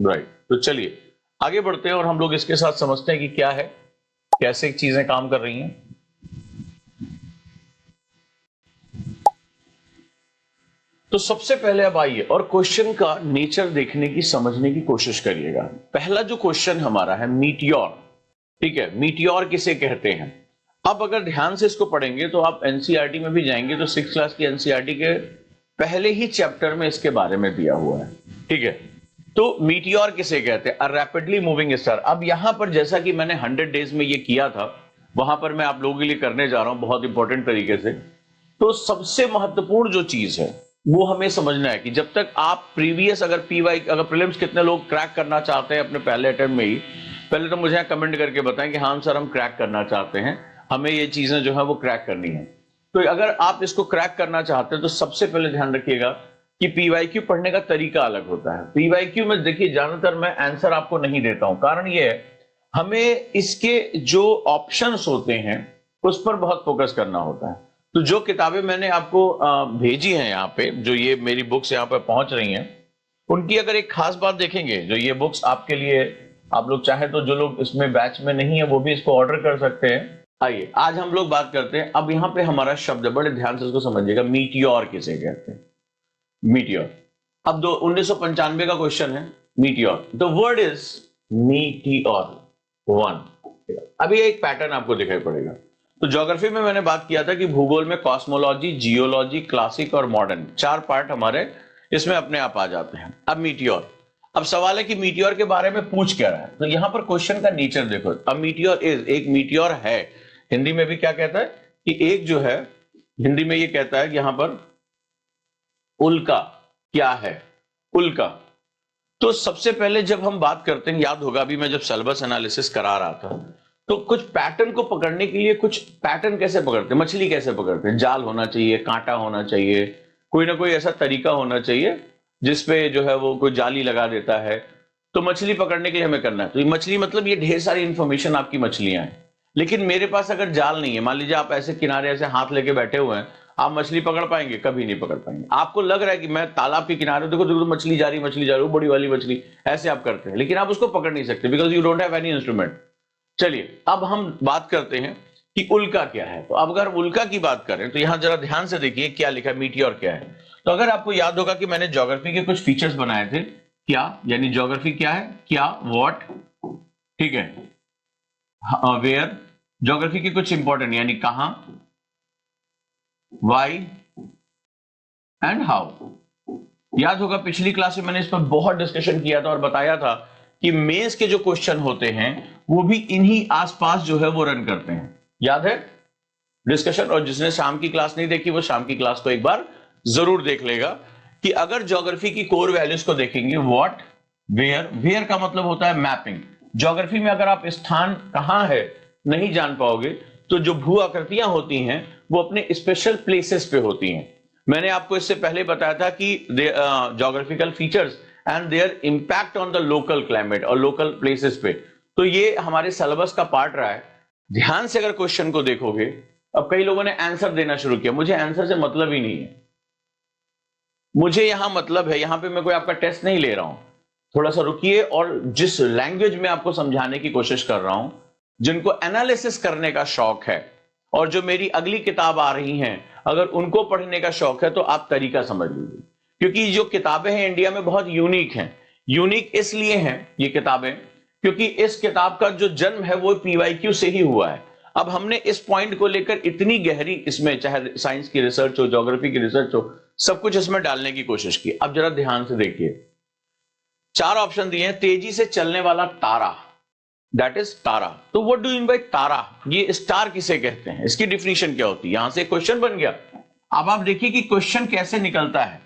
Right, तो चलिए आगे बढ़ते हैं और हम लोग इसके साथ समझते हैं कि क्या है, कैसे चीजें काम कर रही हैं। तो सबसे पहले अब आइए और क्वेश्चन का नेचर देखने की, समझने की कोशिश करिएगा। पहला जो क्वेश्चन हमारा है मीटियोर, ठीक है, मीटियोर किसे कहते हैं। अब अगर ध्यान से इसको पढ़ेंगे तो आप एनसीईआरटी में भी जाएंगे तो 6th क्लास की एनसीईआरटी के पहले ही चैप्टर में इसके बारे में दिया हुआ है, ठीक है। तो मीटियोर किसे कहते हैं, रैपिडली मूविंग स्टार। अब यहां पर जैसा कि मैंने 100 डेज में ये किया था, वहां पर मैं आप लोगों के लिए करने जा रहा हूं बहुत इंपॉर्टेंट तरीके से। तो सबसे महत्वपूर्ण जो चीज है वो हमें समझना है कि जब तक आप प्रीवियस अगर पीवाई अगर प्रीलिम्स कितने लोग क्रैक करना चाहते हैं अपने पहले अटेम्प्ट में ही, पहले तो मुझे कमेंट करके बताएं कि हाँ सर हम क्रैक करना चाहते हैं, हमें ये चीजें जो है वो क्रैक करनी है। तो अगर आप इसको क्रैक करना चाहते हैं तो सबसे पहले ध्यान रखिएगा कि पीवाईक्यू पढ़ने का तरीका अलग होता है। पीवाईक्यू में देखिए ज्यादातर मैं आंसर आपको नहीं देता हूं, कारण ये है हमें इसके जो ऑप्शंस होते हैं उस पर बहुत फोकस करना होता है। तो जो किताबें मैंने आपको भेजी हैं यहाँ पे, जो ये मेरी बुक्स यहाँ पे पहुंच रही हैं, उनकी अगर एक खास बात देखेंगे, जो ये बुक्स आपके लिए, आप लोग चाहे तो जो लोग इसमें बैच में नहीं है वो भी इसको ऑर्डर कर सकते हैं। आइए आज हम लोग बात करते हैं। अब यहाँ पे हमारा शब्द है, बड़े ध्यान से इसको समझिएगा, मीटियोर किसे कहते हैं। मीटियोर, अब 1995 का क्वेश्चन है। Meteor, the word is meteor one. अभी एक पैटर्न आपको दिखाई पड़ेगा। तो ज्योग्राफी में मैंने बात किया था कि भूगोल में कॉस्मोलॉजी, जियोलॉजी, क्लासिक और मॉडर्न, 4 पार्ट हमारे इसमें अपने आप आ जाते हैं। अब मीटियोर, अब सवाल है कि मीटियोर के बारे में पूछ क्या रहा है। तो यहां पर क्वेश्चन का नेचर देखो। अब मीटियोर इज, एक मीटियोर है, हिंदी में भी क्या कहता है कि एक जो है, हिंदी में ये कहता है कि यहां पर उल्का क्या है, उल्का। तो सबसे पहले जब हम बात करते हैं, याद होगा अभी मैं जब सिलेबस एनालिसिस करा रहा था तो कुछ पैटर्न को पकड़ने के लिए, कुछ पैटर्न कैसे पकड़ते हैं, मछली कैसे पकड़ते हैं, जाल होना चाहिए, कांटा होना चाहिए, कोई ना कोई ऐसा तरीका होना चाहिए जिसपे जो है वो कोई जाली लगा देता है। तो मछली पकड़ने के लिए हमें करना है, तो ये मछली मतलब ये ढेर सारी इंफॉर्मेशन आपकी मछलियां हैं। लेकिन मेरे पास अगर जाल नहीं है, मान लीजिए आप ऐसे किनारे ऐसे हाथ लेके बैठे हुए हैं, आप मछली पकड़ पाएंगे? कभी नहीं पकड़ पाएंगे। आपको लग रहा है कि मैं तालाब के किनारे, देखो देखो मछली जा रही, मछली जा रही, बड़ी वाली मछली, ऐसे आप करते हैं, लेकिन आप उसको पकड़ नहीं सकते because you don't have any instrument. चलिए अब हम बात करते हैं कि उल्का क्या है। तो अब अगर उल्का की बात करें तो यहां जरा ध्यान से देखिए क्या लिखा है, मीटियोर क्या है। तो अगर आपको याद होगा कि मैंने ज्योग्राफी के कुछ फीचर्स बनाए थे, क्या यानी ज्योग्राफी क्या है, क्या, व्हाट, ठीक है, वेयर, ज्योग्राफी के कुछ इंपॉर्टेंट यानी कहां, वाई एंड हाउ। याद होगा पिछली क्लास में मैंने इस पर बहुत डिस्कशन किया था और बताया था कि मेंस के जो क्वेश्चन होते हैं वो भी इन्हीं आसपास जो है वो रन करते हैं, याद है डिस्कशन। और जिसने शाम की क्लास नहीं देखी वो शाम की क्लास को एक बार जरूर देख लेगा। कि अगर ज्योग्राफी की कोर वैल्यूज को देखेंगे, व्हाट, वेयर, वेयर का मतलब होता है मैपिंग। ज्योग्राफी में अगर आप स्थान कहां है नहीं जान पाओगे तो जो भू आकृतियां होती हैं वो अपने स्पेशल प्लेसेस पे होती हैं। मैंने आपको इससे पहले बताया था कि geographical features and their impact on the local climate और लोकल प्लेसेस पे। तो ये हमारे सिलेबस का पार्ट रहा है। ध्यान से अगर क्वेश्चन को देखोगे, अब कई लोगों ने आंसर देना शुरू किया, मुझे आंसर से मतलब ही नहीं है। मुझे यहां मतलब है, यहां पे मैं कोई आपका टेस्ट नहीं ले रहा हूं। थोड़ा सा रुकिए और जिस लैंग्वेज में आपको समझाने की कोशिश कर रहा हूं, जिनको एनालिसिस करने का शौक है और जो मेरी अगली किताब आ रही हैं अगर उनको पढ़ने का शौक है तो आप तरीका समझ लीजिए। क्योंकि जो किताबें हैं इंडिया में बहुत यूनिक हैं। यूनिक इसलिए हैं ये किताबें क्योंकि इस किताब का जो जन्म है वो पीवाईक्यू से ही हुआ है। अब हमने इस पॉइंट को लेकर इतनी गहरी, इसमें चाहे साइंस की रिसर्च हो, ज्योग्राफी की रिसर्च हो, सब कुछ इसमें डालने की कोशिश की। अब जरा ध्यान से देखिए, 4 ऑप्शन दिए हैं। तेजी से चलने वाला तारा, दैट इज तारा। तो what do you mean by tara, ये स्टार किसे कहते हैं, इसकी डिफिनीशन क्या होती है, यहां से क्वेश्चन बन गया। अब आप देखिए कि क्वेश्चन कैसे निकलता है।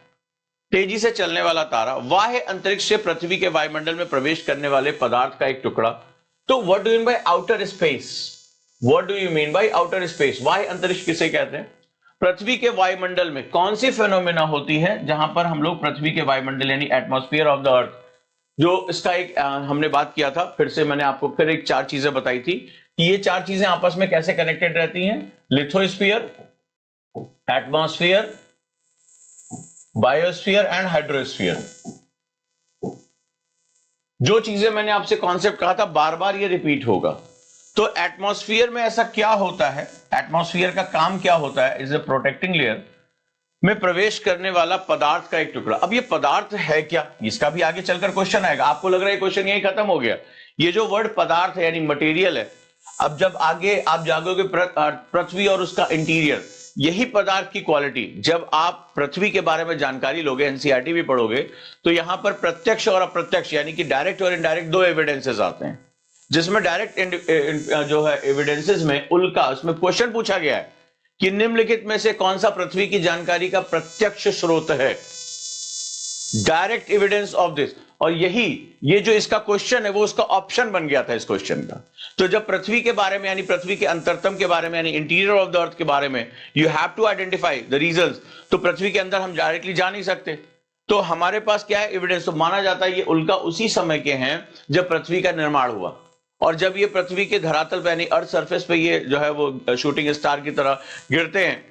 तेजी से चलने वाला तारा, बाह्य अंतरिक्ष से पृथ्वी के वायुमंडल में प्रवेश करने वाले पदार्थ का एक टुकड़ा। तो what do you mean bye outer space, what do you mean bye outer space, बाह्य अंतरिक्ष किसे कहते हैं। पृथ्वी के वायुमंडल में कौन सी फेनोमेना होती है जहां पर हम लोग पृथ्वी के वायुमंडल यानी एटमॉस्फेयर ऑफ द अर्थ, जो इसका एक हमने बात किया था, फिर से मैंने आपको फिर एक 4 चीजें बताई थी कि ये 4 चीजें आपस में कैसे कनेक्टेड रहती हैं। Lithosphere, atmosphere, biosphere and hydrosphere. जो चीजें मैंने आपसे कॉन्सेप्ट कहा था बार बार ये रिपीट होगा। तो एटमॉस्फेयर में ऐसा क्या होता है, एटमॉस्फेयर का काम क्या होता है, इज ए प्रोटेक्टिंग लेयर में प्रवेश करने वाला पदार्थ का एक टुकड़ा। अब ये पदार्थ है क्या, इसका भी आगे चलकर क्वेश्चन आएगा। आपको लग रहा है क्वेश्चन यही खत्म हो गया, ये जो वर्ड पदार्थ है यानी मटेरियल है, अब जब आगे आप जागोगे पृथ्वी और उसका इंटीरियर, यही पदार्थ की क्वालिटी। जब आप पृथ्वी के बारे में जानकारी लोगे, एनसीईआरटी भी पढ़ोगे, तो यहां पर प्रत्यक्ष और अप्रत्यक्ष यानी कि डायरेक्ट और इनडायरेक्ट दो एविडेंसेस आते हैं, जिसमें डायरेक्ट जो है एविडेंसेस में उल्का, उसमें क्वेश्चन पूछा गया है कि निम्नलिखित में से कौन सा पृथ्वी की जानकारी का प्रत्यक्ष स्रोत है, डायरेक्ट एविडेंस ऑफ दिस। और यही ये जो इसका क्वेश्चन है वो उसका ऑप्शन बन गया था इस क्वेश्चन का। तो जब पृथ्वी के बारे में यानी पृथ्वी के अंतरतम के बारे में यानी इंटीरियर ऑफ द अर्थ के बारे में you have to identify the reasons, तो पृथ्वी के अंदर हम डायरेक्टली जा नहीं सकते, तो हमारे पास क्या है, एविडेंस। तो माना जाता है ये उल्का उसी समय के हैं जब पृथ्वी का निर्माण हुआ, और जब ये पृथ्वी के धरातल पे यानी अर्थ सरफेस पे ये जो है वो शूटिंग स्टार की तरह गिरते हैं,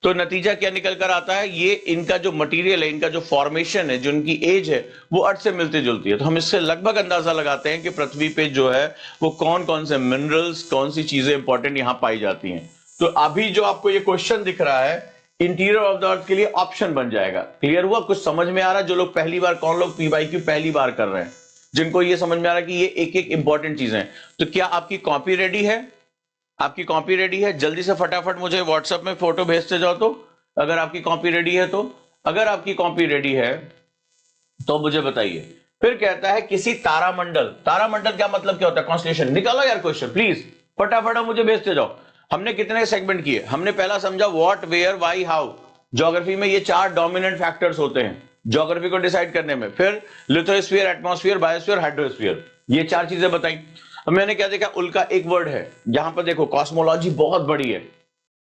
तो नतीजा क्या निकल कर आता है, ये इनका जो मटेरियल है, इनका जो फॉर्मेशन है, जो इनकी एज है, वो अर्थ से मिलती जुलती है। तो हम इससे लगभग अंदाजा लगाते हैं कि पृथ्वी पे जो है वो कौन कौन से मिनरल्स, कौन सी चीजें इंपॉर्टेंट यहां पाई जाती हैं। तो अभी जो आपको ये क्वेश्चन दिख रहा है इंटीरियर ऑफ द अर्थ के लिए ऑप्शन बन जाएगा। क्लियर हुआ, कुछ समझ में आ रहा है? जो लोग पहली बार, कौन लोग पीवाईक्यू पहली बार कर रहे हैं, जिनको ये समझ में आ रहा है कि ये एक एक इंपॉर्टेंट चीजें हैं। तो क्या आपकी कॉपी रेडी है? आपकी कॉपी रेडी है? जल्दी से फटाफट मुझे व्हाट्सएप में फोटो भेजते जाओ। तो अगर आपकी कॉपी रेडी है, तो अगर आपकी कॉपी रेडी है तो मुझे बताइए। फिर कहता है किसी तारामंडल, तारामंडल क्या मतलब क्या होता है, कॉन्स्टेलेशन। निकालो यार क्वेश्चन प्लीज, फटाफट मुझे भेजते जाओ। हमने कितने सेगमेंट किए? हमने पहला समझा what, where, why, how. Geography में ये 4 डोमिनेंट फैक्टर्स होते हैं ज्योग्राफी को डिसाइड करने में। फिर लिथोस्फीयर, एटमॉस्फेयर, बायोस्फीयर, हाइड्रोस्फीयर, ये 4 चीजें बताई। अब मैंने क्या देखा, उल्का एक वर्ड है। यहां पर देखो कॉस्मोलॉजी बहुत बड़ी है,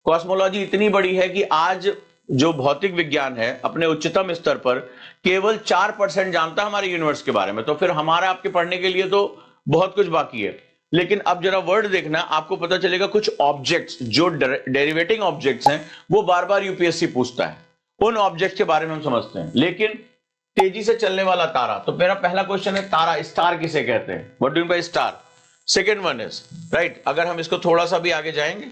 कॉस्मोलॉजी इतनी बड़ी है कि आज जो भौतिक विज्ञान है अपने उच्चतम स्तर पर केवल 4% जानता है हमारे यूनिवर्स के बारे में। तो फिर हमारा आपके पढ़ने के लिए तो बहुत कुछ बाकी है। लेकिन अब जरा वर्ड देखना, आपको पता चलेगा कुछ ऑब्जेक्ट्स जो डेरिवेटिंग ऑब्जेक्ट्स हैं वो बार बार यूपीएससी पूछता है, उन ऑब्जेक्ट्स के बारे में हम समझते हैं। लेकिन तेजी से चलने वाला तारा, तो मेरा पहला क्वेश्चन है तारा, स्टार किसे कहते हैं? What do you mean by star? Second one is right. अगर हम इसको थोड़ा सा भी आगे जाएंगे